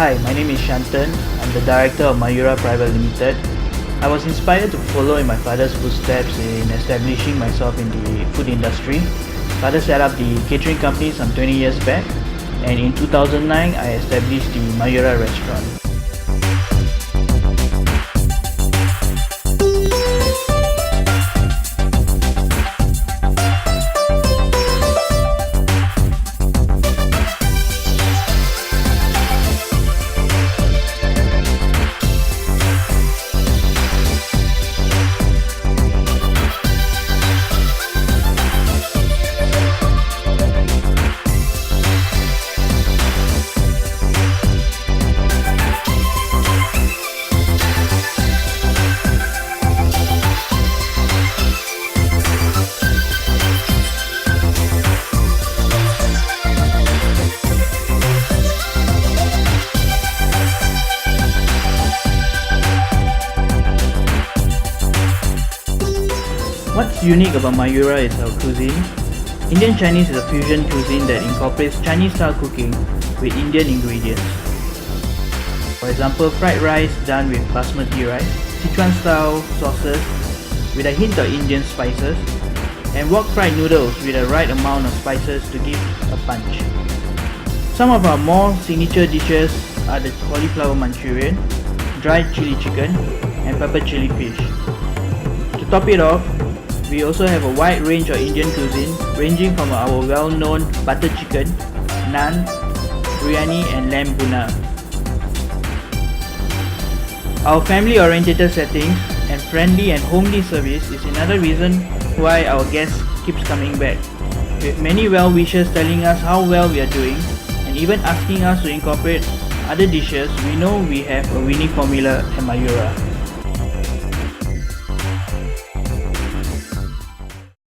Hi, my name is Shantan. I'm the director of Mayura Private Limited. I was inspired to follow in my father's footsteps in establishing myself in the food industry. Father set up the catering company some 20 years back, and in 2009 I established the Mayura restaurant. What's unique about Mayura is our cuisine. Indian Chinese is a fusion cuisine that incorporates Chinese style cooking with Indian ingredients. For example, fried rice done with basmati rice, Sichuan style sauces with a hint of Indian spices, and wok fried noodles with the right amount of spices to give a punch. Some of our more signature dishes are the cauliflower Manchurian, dried chili chicken, and pepper chili fish. To top it off, we also have a wide range of Indian cuisine ranging from our well-known butter chicken, naan, biryani and lamb bhuna. Our family-oriented settings and friendly and homely service is another reason why our guests keeps coming back, with many well-wishers telling us how well we are doing and even asking us to incorporate other dishes. We know we have a winning formula at Mayura.